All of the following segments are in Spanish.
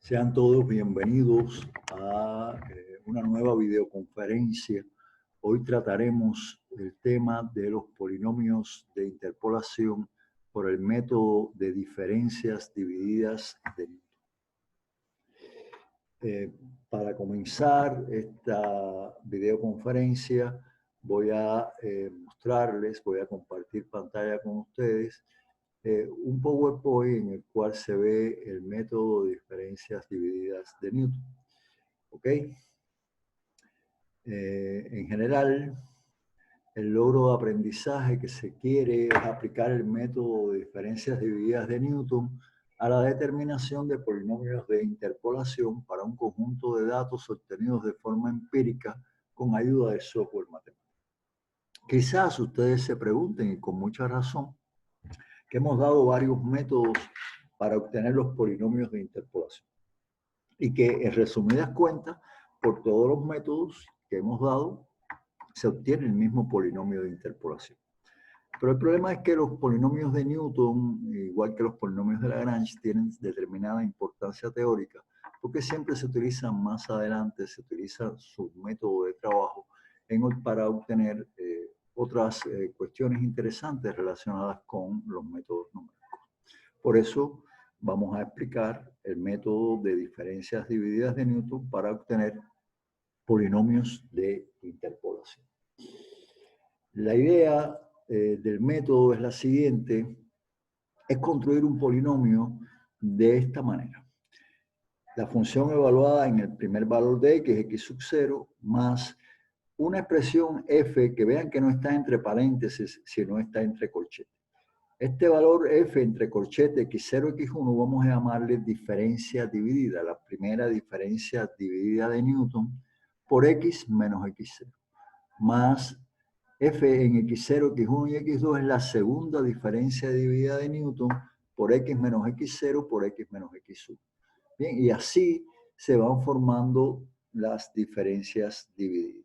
Sean todos bienvenidos a una nueva videoconferencia. Hoy trataremos el tema de los polinomios de interpolación por el método de diferencias divididas de Newton. Para comenzar esta videoconferencia voy a voy a compartir pantalla con ustedes un PowerPoint en el cual se ve el método de diferencias divididas de Newton. ¿Ok? En general, el logro de aprendizaje que se quiere es aplicar el método de diferencias divididas de Newton a la determinación de polinomios de interpolación para un conjunto de datos obtenidos de forma empírica con ayuda de software matemático. Quizás ustedes se pregunten, y con mucha razón, que hemos dado varios métodos para obtener los polinomios de interpolación. Y que en resumidas cuentas, por todos los métodos que hemos dado, se obtiene el mismo polinomio de interpolación. Pero el problema es que los polinomios de Newton, igual que los polinomios de Lagrange, tienen determinada importancia teórica, porque siempre se utilizan más adelante, se utiliza su método de trabajo para obtener otras cuestiones interesantes relacionadas con los métodos numéricos. Por eso vamos a explicar el método de diferencias divididas de Newton para obtener polinomios de interpolación. La idea del método es la siguiente: es construir un polinomio de esta manera. La función evaluada en el primer valor de x, x sub 0, más una expresión f que vean que no está entre paréntesis, sino está entre corchetes. Este valor f entre corchetes x0, x1 vamos a llamarle diferencia dividida, la primera diferencia dividida de Newton por x menos x0, más f en x0, x1 y x2 es la segunda diferencia dividida de Newton por x menos x0 por x menos x1. Bien, y así se van formando las diferencias divididas.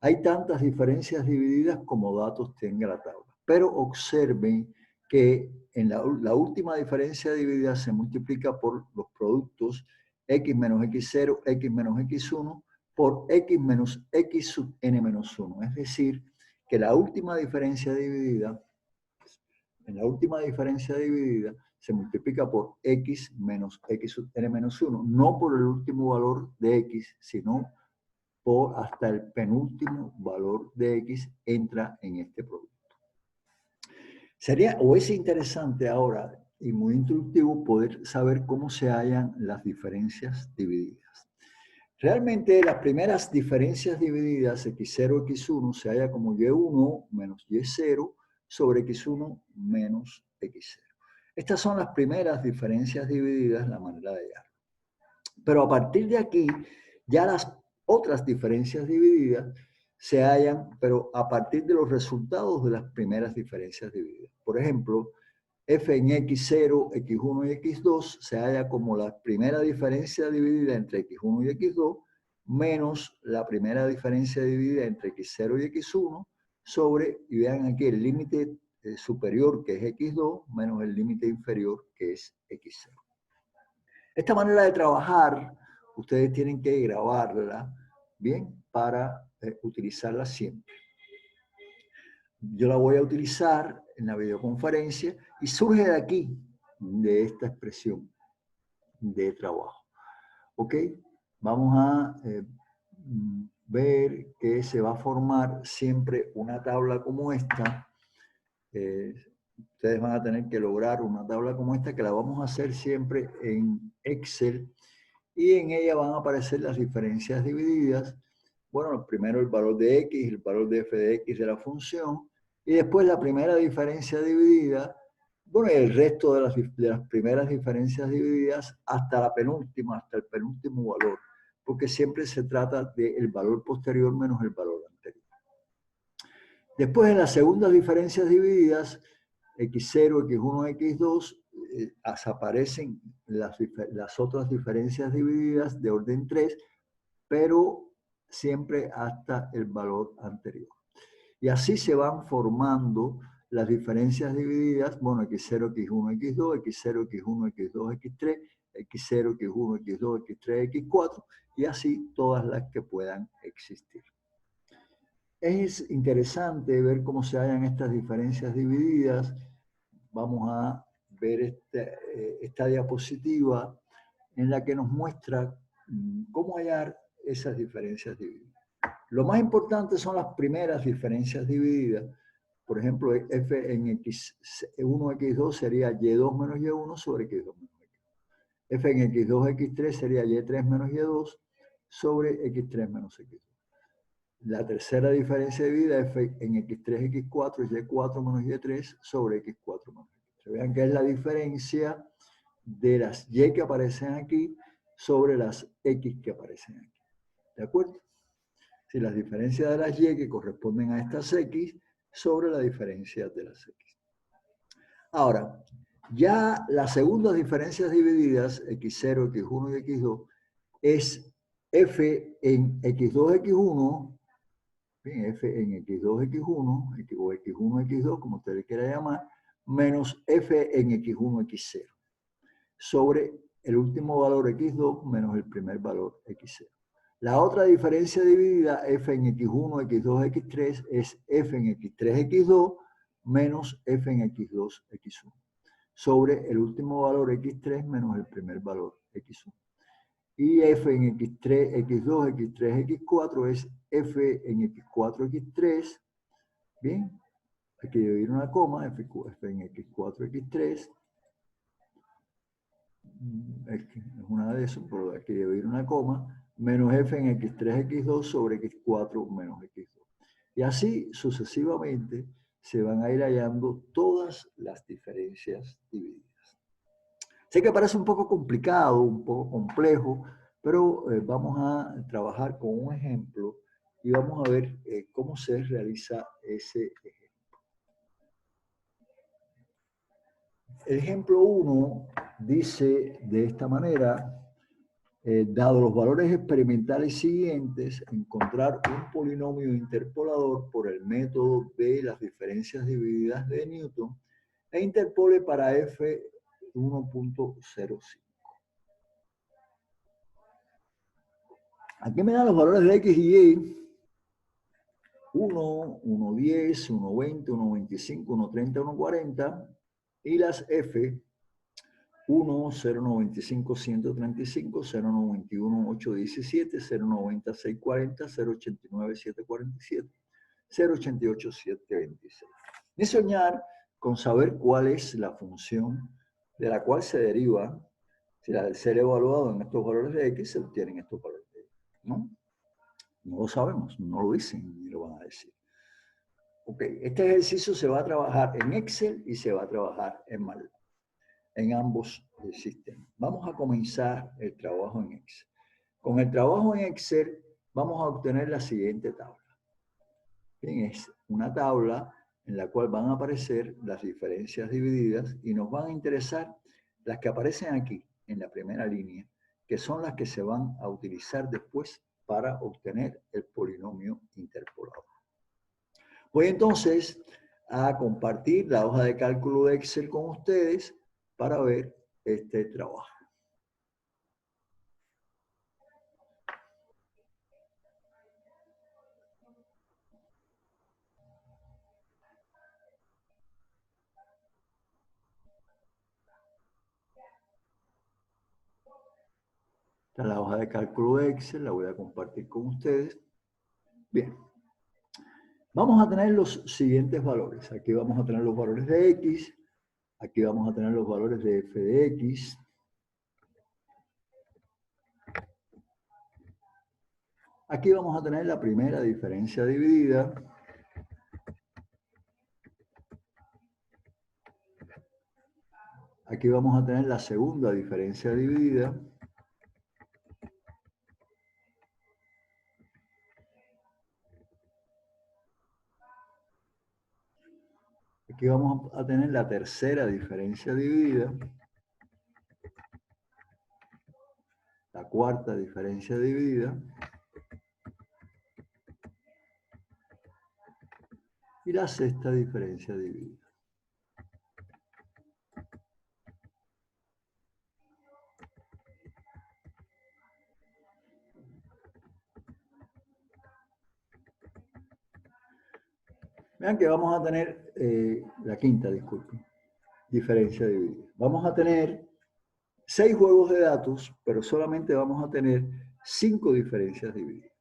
Hay tantas diferencias divididas como datos tenga la tabla, pero observen que en la última diferencia dividida se multiplica por los productos x menos x0, x menos x1 por x menos x sub n menos 1. Es decir, que la última diferencia dividida, se multiplica por x menos x sub n menos 1, no por el último valor de x, sino por hasta el penúltimo valor de x entra en este producto. Es interesante ahora y muy instructivo poder saber cómo se hallan las diferencias divididas. Realmente las primeras diferencias divididas, x0, x1, se halla como y1 menos y0 sobre x1 menos x0. Estas son las primeras diferencias divididas, la manera de hallar. Pero a partir de aquí, ya las otras diferencias divididas se hallan, pero a partir de los resultados de las primeras diferencias divididas. Por ejemplo, f en x0, x1 y x2 se halla como la primera diferencia dividida entre x1 y x2 menos la primera diferencia dividida entre x0 y x1 sobre, y vean aquí, el límite superior que es x2 menos el límite inferior que es x0. Esta manera de trabajar, ustedes tienen que grabarla, ¿bien? Para utilizarla siempre. Yo la voy a utilizar en la videoconferencia y surge de aquí, de esta expresión de trabajo. ¿Ok? Vamos a ver que se va a formar siempre una tabla como esta. Ustedes van a tener que lograr una tabla como esta que la vamos a hacer siempre en Excel y en ella van a aparecer las diferencias divididas. Bueno, primero el valor de x, el valor de f de x de la función y después la primera diferencia dividida, bueno, y el resto de las primeras diferencias divididas hasta la penúltima, hasta el penúltimo valor, porque siempre se trata del valor posterior menos el valor anterior. Después en las segundas diferencias divididas, x0, x1, x2, aparecen las otras diferencias divididas de orden 3, pero siempre hasta el valor anterior. Y así se van formando las diferencias divididas, bueno, x0, x1, x2, x0, x1, x2, x3, x0, x1, x2, x3, x4, y así todas las que puedan existir. Es interesante ver cómo se hallan estas diferencias divididas. Vamos a ver esta diapositiva en la que nos muestra cómo hallar esas diferencias divididas. Lo más importante son las primeras diferencias divididas. Por ejemplo, f en x1, x2 sería y2 menos y1 sobre x2 menos x2. F en x2, x3 sería y3 menos y2 sobre x3 menos x2. La tercera diferencia dividida, f en x3, x4 es y4 menos y3 sobre x4 menos y3. Vean que es la diferencia de las y que aparecen aquí sobre las x que aparecen aquí. ¿De acuerdo? Si las diferencias de las y que corresponden a estas x sobre la diferencia de las x. Ahora, ya las segundas diferencias divididas, x0, x1 y x2, es f en x2, x1, bien, f en x2, x1, o x1, x2, como usted le quiera llamar, menos f en x1, x0, sobre el último valor x2 menos el primer valor x0. La otra diferencia dividida, f en x1, x2, x3, es f en x3, x2 menos f en x2, x1, sobre el último valor x3 menos el primer valor x1. Y f en x3, x2, x3, x4 es f en x4, x3, bien, hay que dividir una coma, f en x4, x3, es una de esos, pero hay que dividir una coma, menos f en x3, x2 sobre x4 menos x2. Y así sucesivamente se van a ir hallando todas las diferencias divididas. Sé que parece un poco complicado, un poco complejo, pero vamos a trabajar con un ejemplo y vamos a ver cómo se realiza ese ejemplo. El ejemplo 1 dice de esta manera: dado los valores experimentales siguientes, encontrar un polinomio interpolador por el método de las diferencias divididas de Newton e interpole para f 1.05. Aquí me dan los valores de x y y. 1, 1.10, 1.20, 1.25, 1.30, 1.40. Y las f 1, 0.95, 135, 0.91, 817, 0.90, 640, 0.89, 747, 0.88, 726. Ni soñar con saber cuál es la función de la cual se deriva, si al ser evaluado en estos valores de x se obtienen estos valores de y, ¿no? No lo sabemos, no lo dicen ni lo van a decir. Ok, este ejercicio se va a trabajar en Excel y se va a trabajar en MATLAB, en ambos sistemas. Vamos a comenzar el trabajo en Excel. Con el trabajo en Excel vamos a obtener la siguiente tabla. Bien, es una tabla en la cual van a aparecer las diferencias divididas y nos van a interesar las que aparecen aquí en la primera línea, que son las que se van a utilizar después para obtener el polinomio interpolado. Voy entonces a compartir la hoja de cálculo de Excel con ustedes para ver este trabajo. Esta es la hoja de cálculo de Excel, la voy a compartir con ustedes. Bien. Vamos a tener los siguientes valores. Aquí vamos a tener los valores de x, aquí vamos a tener los valores de f de x. Aquí vamos a tener la primera diferencia dividida. Aquí vamos a tener la segunda diferencia dividida. Aquí vamos a tener la tercera diferencia dividida. La cuarta diferencia dividida. Y la sexta diferencia dividida. Vean que vamos a tener la quinta, disculpen, diferencia dividida. Vamos a tener 6 juegos de datos, pero solamente vamos a tener 5 diferencias divididas.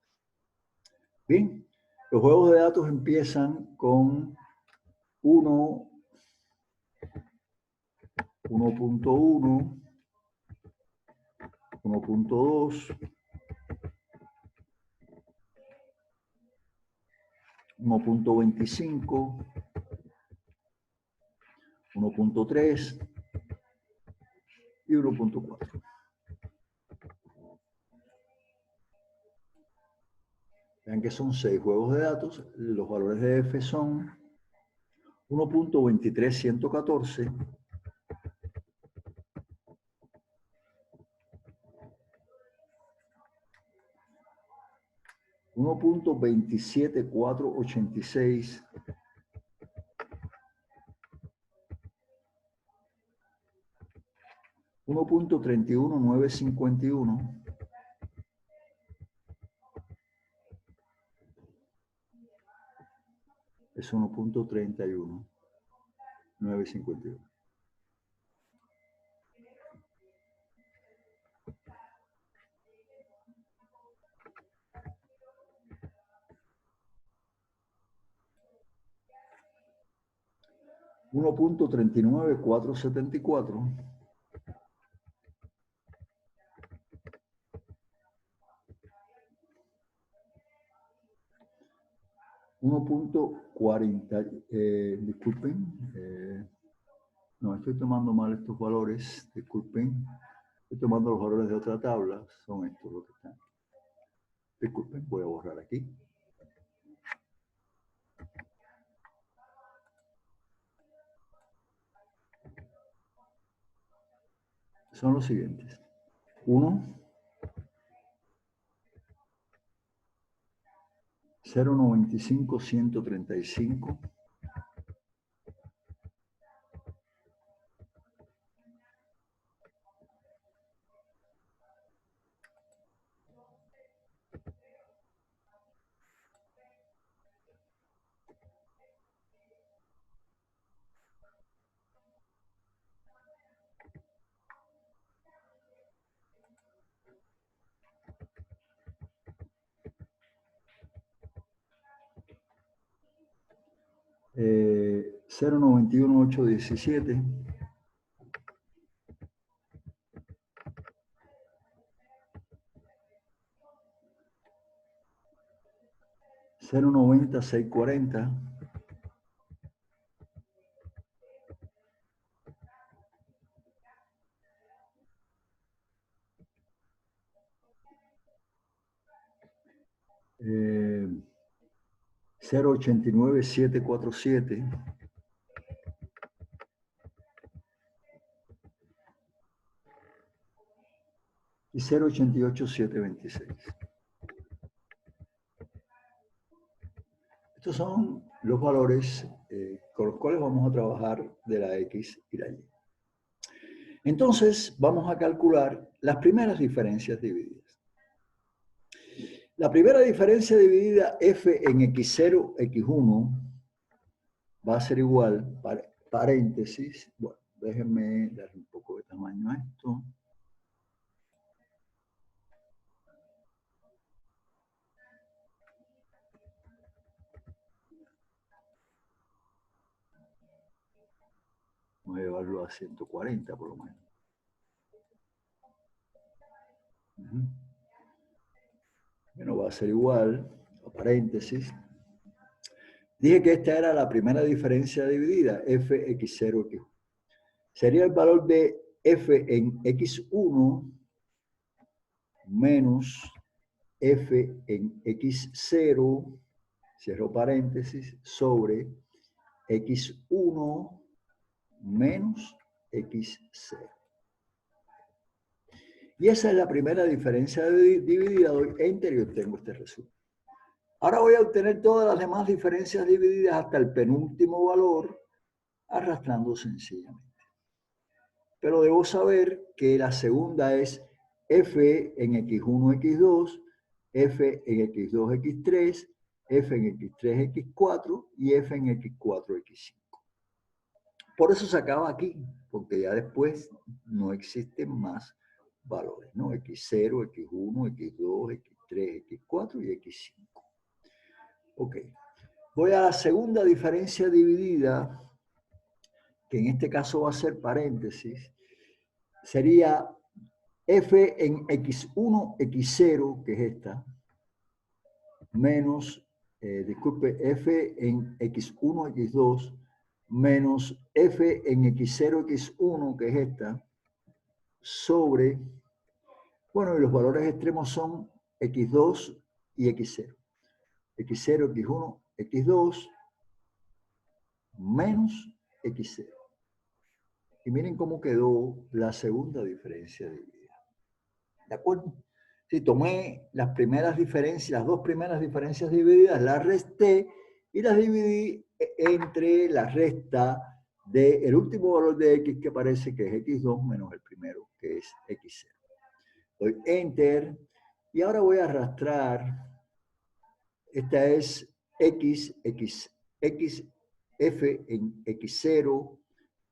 Bien, los juegos de datos empiezan con 1, 1.1, 1.2, 1.25, 1.3 y 1.4. Vean que son 6 juegos de datos. Los valores de f son 1.23114, 1.27486, 1.31951, es 1.31951. 1.39474, 1.40, disculpen, no, estoy tomando mal estos valores, disculpen, estoy tomando los valores de otra tabla, son estos los que están. Disculpen, voy a borrar aquí. Son los siguientes. 1, 0.95, 135, 0.91817, 0.90640, 0.89747, y 0.88726. Estos son los valores con los cuales vamos a trabajar de la X y la Y. Entonces, vamos a calcular las primeras diferencias divididas. La primera diferencia dividida, f en x0, x1, va a ser igual, paréntesis, bueno, déjenme darle un poco de tamaño a esto. Vamos a llevarlo a 140 por lo menos. Bueno, va a ser igual, a paréntesis. Dije que esta era la primera diferencia dividida, f, x0, x1. Sería el valor de f en x1 menos f en x0, cierro paréntesis, sobre x1 menos x0. Y esa es la primera diferencia dividida. Doy enter y obtengo este resultado. Ahora voy a obtener todas las demás diferencias divididas hasta el penúltimo valor, arrastrando sencillamente. Pero debo saber que la segunda es f en x1, x2, f en x2, x3, f en x3, x4 y f en x4, x5. Por eso se acaba aquí, porque ya después no existen más valores, ¿no? x0, x1, x2, x3, x4 y x5. Ok. Voy a la segunda diferencia dividida, que en este caso va a ser paréntesis. Sería f en x1, x0, que es esta, menos, disculpe, f en x1, x2, menos f en x0, x1, que es esta, sobre, bueno, y los valores extremos son x2 y x0. x0, x1, x2, menos x0. Y miren cómo quedó la segunda diferencia dividida. ¿De acuerdo? Si tomé las primeras diferencias, las dos primeras diferencias divididas, las resté y las dividí entre la resta del último valor de x que aparece, que es x2, menos el primero, que es x0. Doy Enter y ahora voy a arrastrar. Esta es x, f en x0,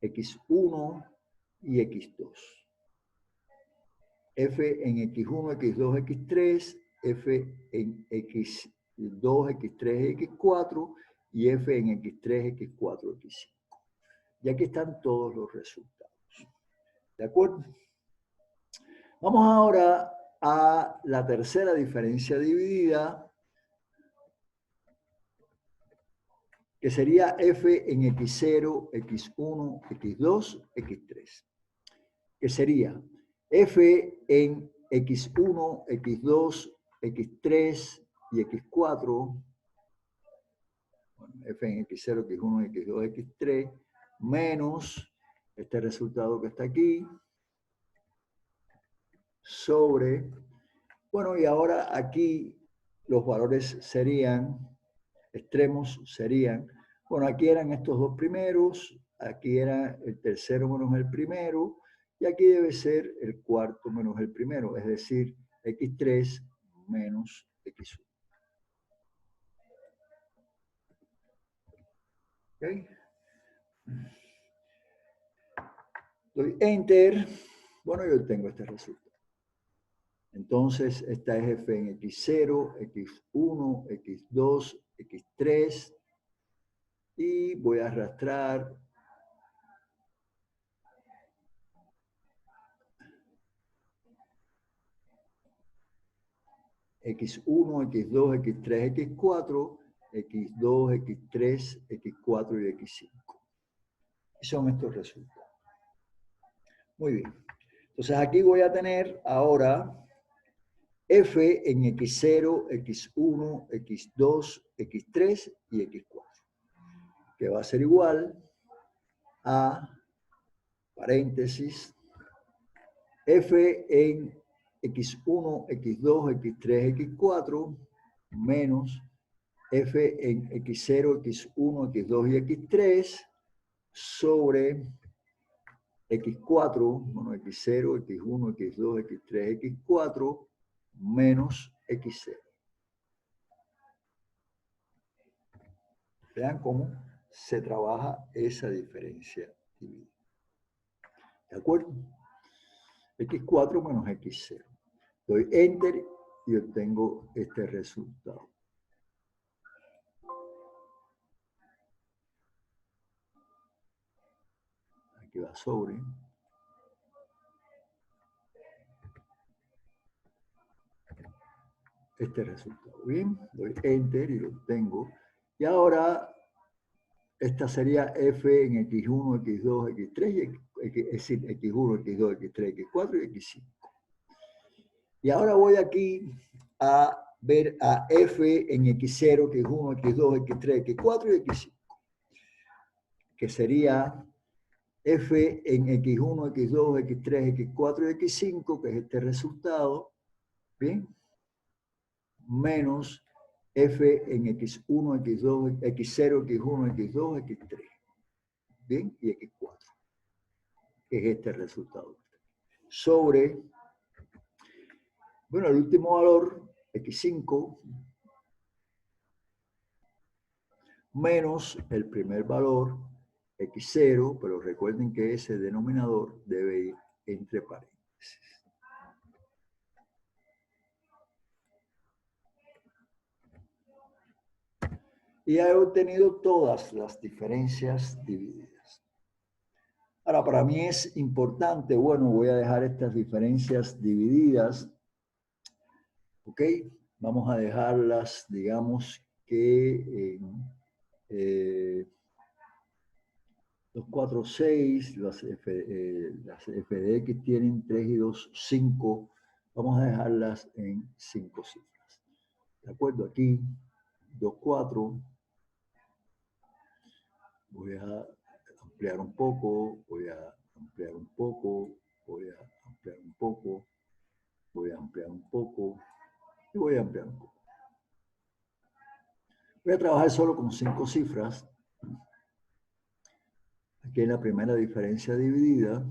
x1 y x2. F en x1, x2, x3, F en x2, x3, x4 y F en x3, x4, x5. Y aquí están todos los resultados. ¿De acuerdo? Vamos ahora a la tercera diferencia dividida, que sería f en x0, x1, x2, x3. Que sería f en x1, x2, x3 y x4, f en x0, x1, x2, x3, menos este resultado que está aquí, sobre, bueno, y ahora aquí los valores serían, extremos serían, bueno, aquí eran estos dos primeros, aquí era el tercero menos el primero, y aquí debe ser el cuarto menos el primero, es decir, x3 menos x1. ¿Okay? Doy Enter, bueno, yo obtengo este resultado. Entonces, esta es f en x0, x1, x2, x3, y voy a arrastrar x1, x2, x3, x4, x2, x3, x4 y x5. Y son estos resultados. Muy bien. Entonces aquí voy a tener ahora f en x0, x1, x2, x3 y x4, que va a ser igual a, paréntesis, f en x1, x2, x3, x4, menos f en x0, x1, x2 y x3, sobre x4, bueno, x0, x1, x2, x3, x4, menos x0. Vean cómo se trabaja esa diferencia dividida. ¿De acuerdo? x4 menos x0. Doy Enter y obtengo este resultado. Aquí va sobre. Este resultado. Bien, doy Enter y lo obtengo. Y ahora esta sería f en x1, x2, x3, es decir, x1, x2, x3, x4 y x5. Y ahora voy aquí a ver a f en x0, x1, x2, x3, x4 y x5. Que sería f en x1, x2, x3, x4 y x5, que es este resultado, ¿bien? Menos f en x1, x2, x0, x1, x2, x3. Bien, y x4. Que es este resultado. Sobre, bueno, el último valor, x5, menos el primer valor, x0, pero recuerden que ese denominador debe ir entre paréntesis. Y he obtenido todas las diferencias divididas. Ahora, para mí es importante, bueno, voy a dejar estas diferencias divididas, ¿ok? Vamos a dejarlas, digamos que en 2, 4, 6, las f de x tienen 3 y 2, 5, vamos a dejarlas en 5 cifras. ¿De acuerdo? Aquí, 2, 4, voy a ampliar un poco, voy a ampliar un poco, voy a ampliar un poco, voy a ampliar un poco y voy a ampliar un poco. Voy a trabajar solo con 5 cifras. Aquí en la primera diferencia dividida.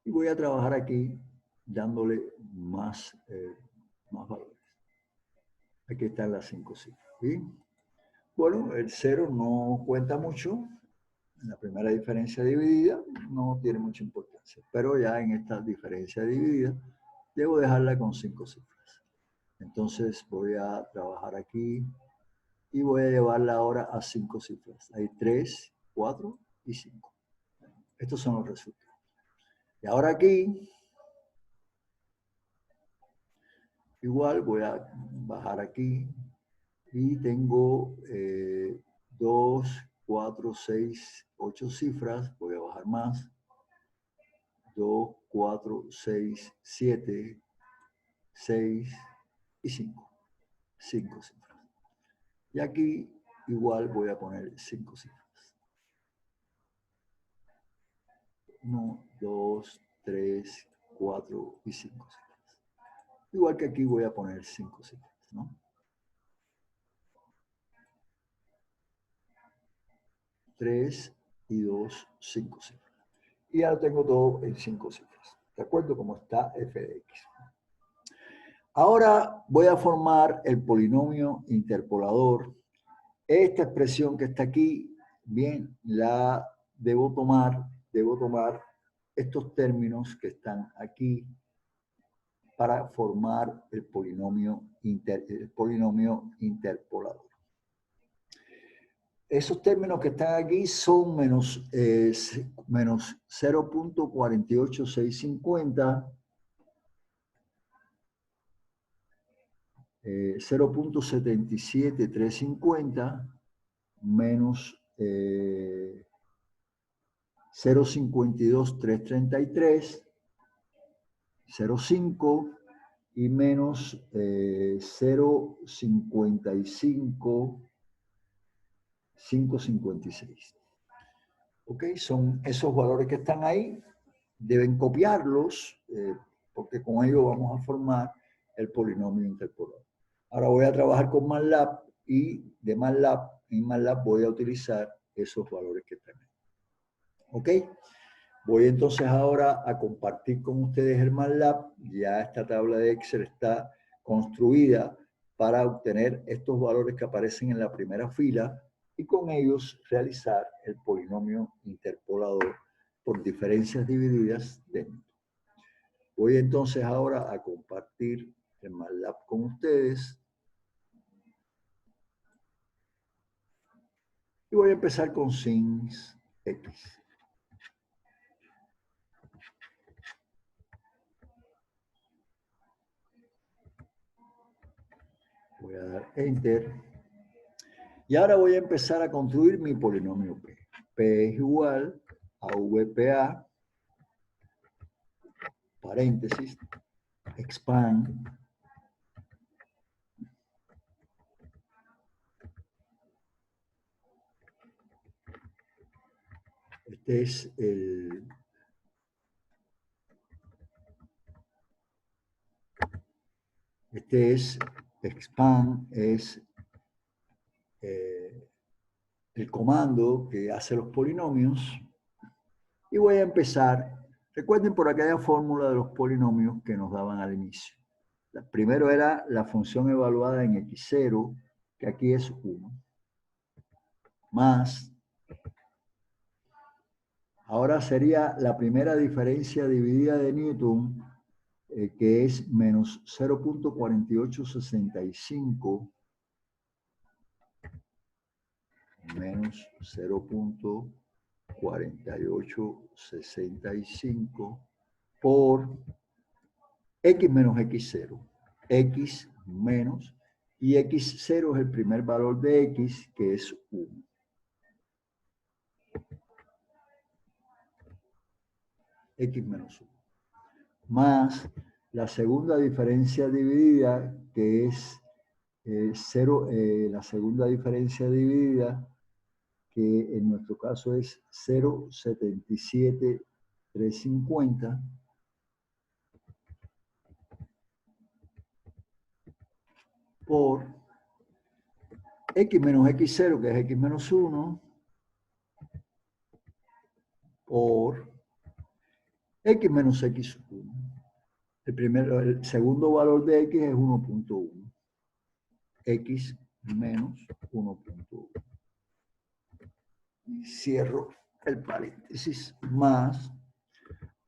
Y voy a trabajar aquí dándole más valores. Aquí están las 5 cifras. ¿Bien? Bueno, el 0 no cuenta mucho. En la primera diferencia dividida no tiene mucha importancia. Pero ya en esta diferencia dividida debo dejarla con 5 cifras. Entonces voy a trabajar aquí y voy a llevarla ahora a 5 cifras. Hay 3, 4 y 5. Estos son los resultados. Y ahora aquí, igual voy a bajar aquí y tengo 2, 4, 6, 8 cifras. Voy a bajar más. 2, 4, 6, 7, 6 y 5. 5 cifras. Y aquí igual voy a poner 5 cifras. 1, 2, 3, 4 y 5 cifras. Igual que aquí voy a poner 5 cifras, ¿no? 3 y 2, 5 cifras. Y ya lo tengo todo en 5 cifras. ¿De acuerdo? Como está f de x. Ahora voy a formar el polinomio interpolador. Esta expresión que está aquí, bien, la debo tomar estos términos que están aquí para formar el polinomio interpolador. Esos términos que están aquí son menos 0.48650, 0.77350, menos 0.52333, 0.5 y menos 0.55, 556. ¿Ok? Son esos valores que están ahí. Deben copiarlos porque con ello vamos a formar el polinomio interpolador. Ahora voy a trabajar con MATLAB y de MATLAB, en MATLAB voy a utilizar esos valores que están ahí. ¿Ok? Voy entonces ahora a compartir con ustedes el MATLAB. Ya esta tabla de Excel está construida para obtener estos valores que aparecen en la primera fila y con ellos realizar el polinomio interpolador por diferencias divididas de Newton. Voy entonces ahora a compartir el MATLAB con ustedes. Y voy a empezar con Sins X. Voy a dar Enter. Y ahora voy a empezar a construir mi polinomio P. P es igual a VPA, paréntesis, expand, este es expand es el comando que hace los polinomios. Y voy a empezar. Recuerden por aquella fórmula de los polinomios que nos daban al inicio. Primero era la función evaluada en x0, que aquí es 1, más, ahora sería la primera diferencia dividida de Newton, que es menos 0.4865, menos 0.4865 por x menos x0. X menos, y x0 es el primer valor de x, que es 1. X menos 1. Más la segunda diferencia dividida, que es 0, la segunda diferencia dividida, que en nuestro caso es 0,77350, por x menos x0, que es x menos 1, por x menos x1. El segundo valor de x es 1.1. X menos 1.1. Cierro el paréntesis, más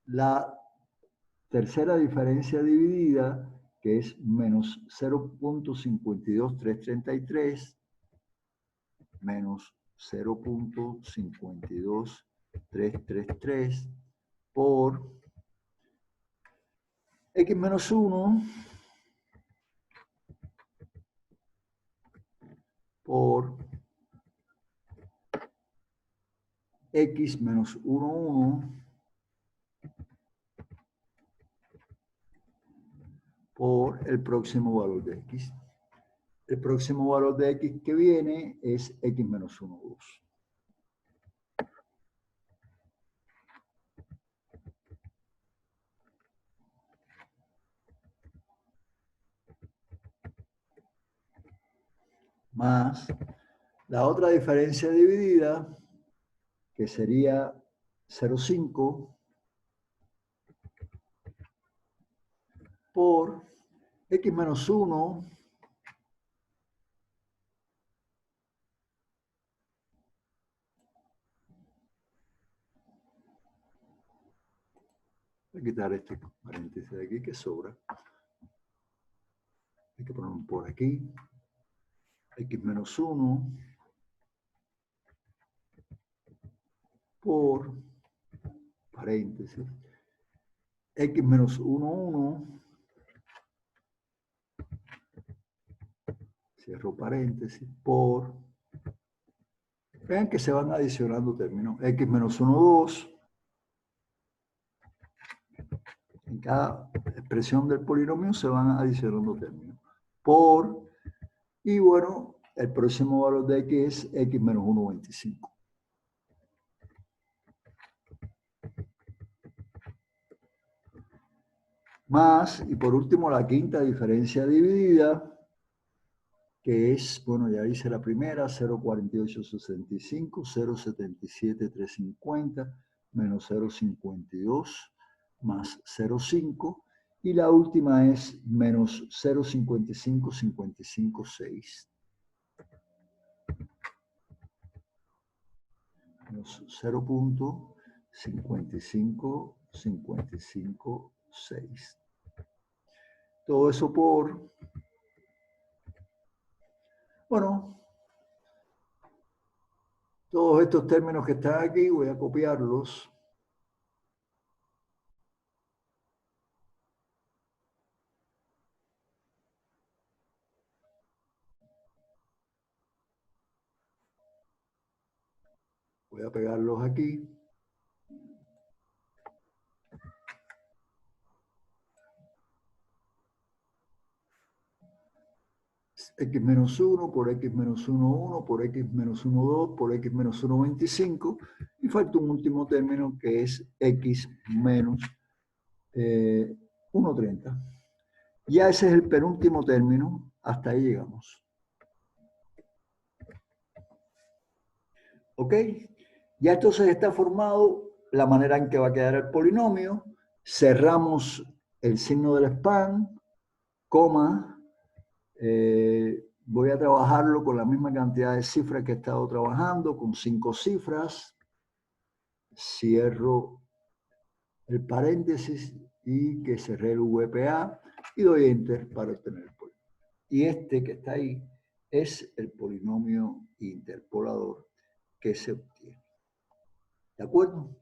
la tercera diferencia dividida, que es menos 0.52333, menos 0.52333 por x menos 1 por x menos 1,1 por el próximo valor de x. El próximo valor de x que viene es x menos 1,2. Más la otra diferencia dividida, que sería 0,5 por x menos 1 voy a quitar este paréntesis de aquí que sobra. Hay que ponerlo por aquí. X menos 1 por paréntesis. X menos 1,1. Cierro paréntesis. Por. Vean que se van adicionando términos. X menos 1,2. En cada expresión del polinomio se van adicionando términos. Por, y bueno, el próximo valor de x es x menos 1,25. Más, y por último, la quinta diferencia dividida, que es, bueno, ya hice la primera, 0,4865, 0,77350, menos 0,52, más 0,5, y la última es menos 0,55,556. Menos 0,55,556. Todo eso por, bueno, todos estos términos que están aquí, voy a copiarlos. Voy a pegarlos aquí. X menos 1 por X menos 1,1 por X menos 1,2 por X menos 1,25. Y falta un último término que es X menos 1,30. Ya ese es el penúltimo término. hasta ahí llegamos. ¿Ok? Ya entonces está formado la manera en que va a quedar el polinomio. Cerramos el signo del span, coma. Voy a trabajarlo con la misma cantidad de cifras que he estado trabajando, con 5 cifras. Cierro el paréntesis y que cerré el VPA y doy Enter para obtener el polinomio. Y este que está ahí es el polinomio interpolador que se obtiene. ¿De acuerdo?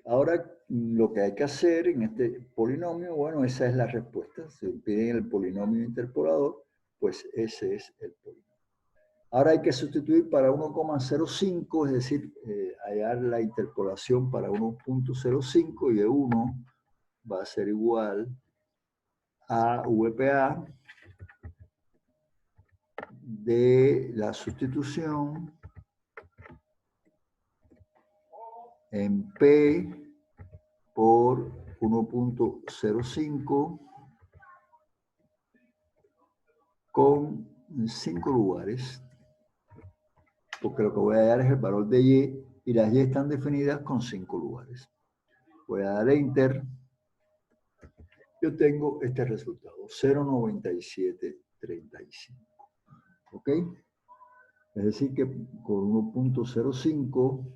Ahora lo que hay que hacer en este polinomio, bueno, esa es la respuesta. Si piden el polinomio interpolador, pues ese es el polinomio. Ahora hay que sustituir para 1,05, es decir, hallar la interpolación para 1,05 y de 1 va a ser igual a VPA de la sustitución en P por 1,05 con 5 lugares, porque lo que voy a hallar es el valor de Y y las Y están definidas con 5 lugares. Voy a dar Enter. Yo tengo este resultado, 0,9735. ¿Ok? Es decir que con 1,05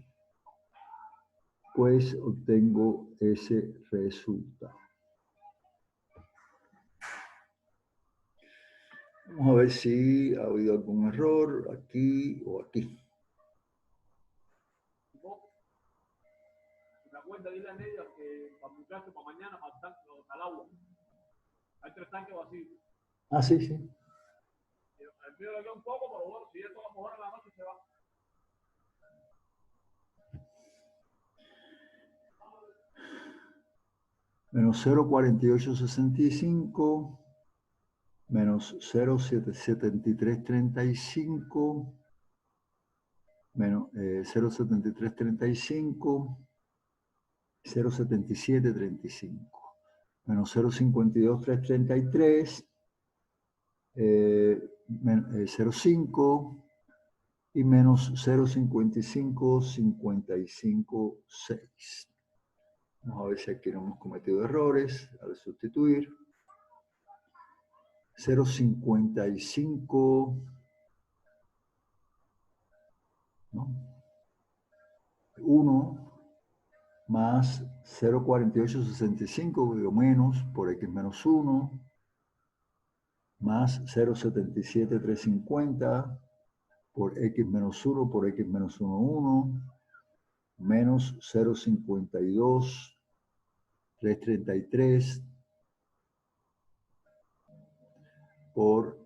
pues obtengo ese resultado. Vamos a ver si ha habido algún error aquí o aquí. Me acuerdo de la media que para muchacho para mañana para el agua. Hay 3 tanques vacíos. Ah, sí, sí. El mío le queda un poco, pero bueno, si esto a lo mejor en la noche se va. Menos 0,4865 menos 0,7335 menos 0,7335 0,7735 menos 0,52333 0,5 y menos 0,55556. Vamos a ver si aquí no hemos cometido errores al sustituir. 0,55, ¿no? 1 más 0,4865, digo menos, por x menos 1, más 0,77350, por x menos 1, por x menos 1, 1, menos 0,52,333, por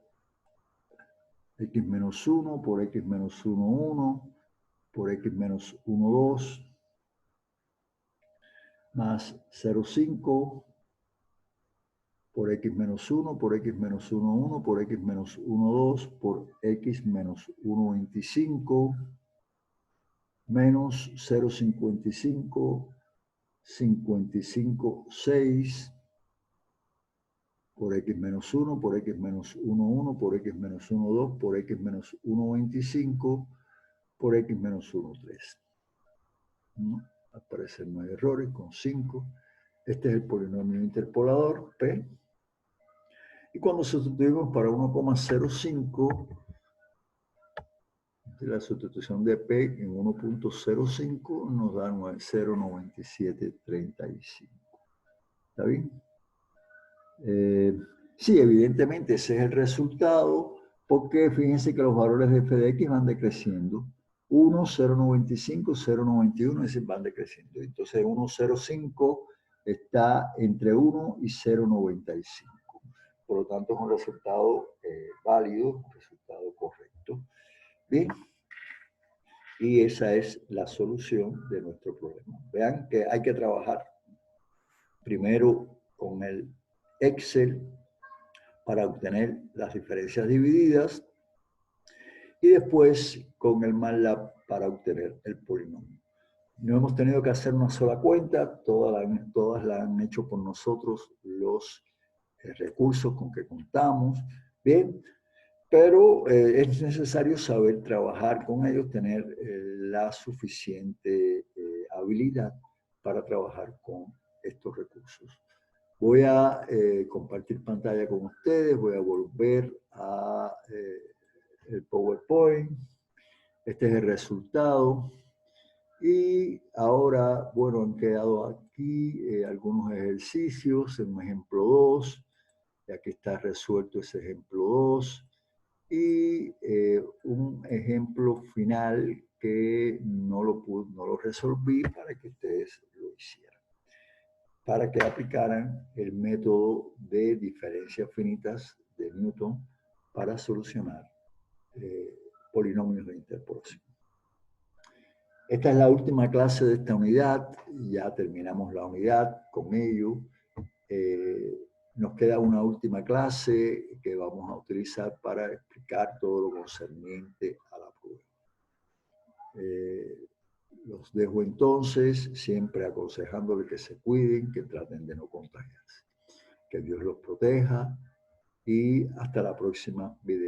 x menos 1, por x menos 1, 1, por x menos 1, 2, más 0,5 por x menos 1, por x menos 1, 1, por x menos 1, 2, por x menos 1, 25, menos 0,55, 55, 6, por x menos 1, por x menos 1, 1, por x menos 1, 2, por x menos 1, 25, por x menos 1, 3. ¿No? Aparecen 9 errores con 5. Este es el polinomio interpolador, P. Y cuando sustituimos para 1,05, la sustitución de P en 1,05 nos da 0,9735. ¿Está bien? Sí, evidentemente ese es el resultado, porque fíjense que los valores de f de x van decreciendo. 1, 0,95, 0,91, es decir, van decreciendo. Entonces 1,05 está entre 1 y 0,95. Por lo tanto, es un resultado válido, un resultado correcto. Bien. Y esa es la solución de nuestro problema. Vean que hay que trabajar primero con el Excel para obtener las diferencias divididas y después con el MATLAB para obtener el polinomio. No hemos tenido que hacer una sola cuenta, todas la han hecho por nosotros los recursos con que contamos. Bien, pero es necesario saber trabajar con ellos, tener la suficiente habilidad para trabajar con estos recursos. Voy a compartir pantalla con ustedes, voy a volver a el PowerPoint. Este es el resultado. Y ahora, bueno, han quedado aquí algunos ejercicios, un ejemplo 2. Y aquí está resuelto ese ejemplo 2. Y un ejemplo final que no lo resolví para que ustedes lo hicieran. Para que aplicaran el método de diferencias finitas de Newton para solucionar polinomios de interpolación. Esta es la última clase de esta unidad. Ya terminamos la unidad con ello. Nos queda una última clase que vamos a utilizar para explicar todo lo concerniente a la prueba. Los dejo entonces, siempre aconsejándoles que se cuiden, que traten de no contagiarse. Que Dios los proteja y hasta la próxima video.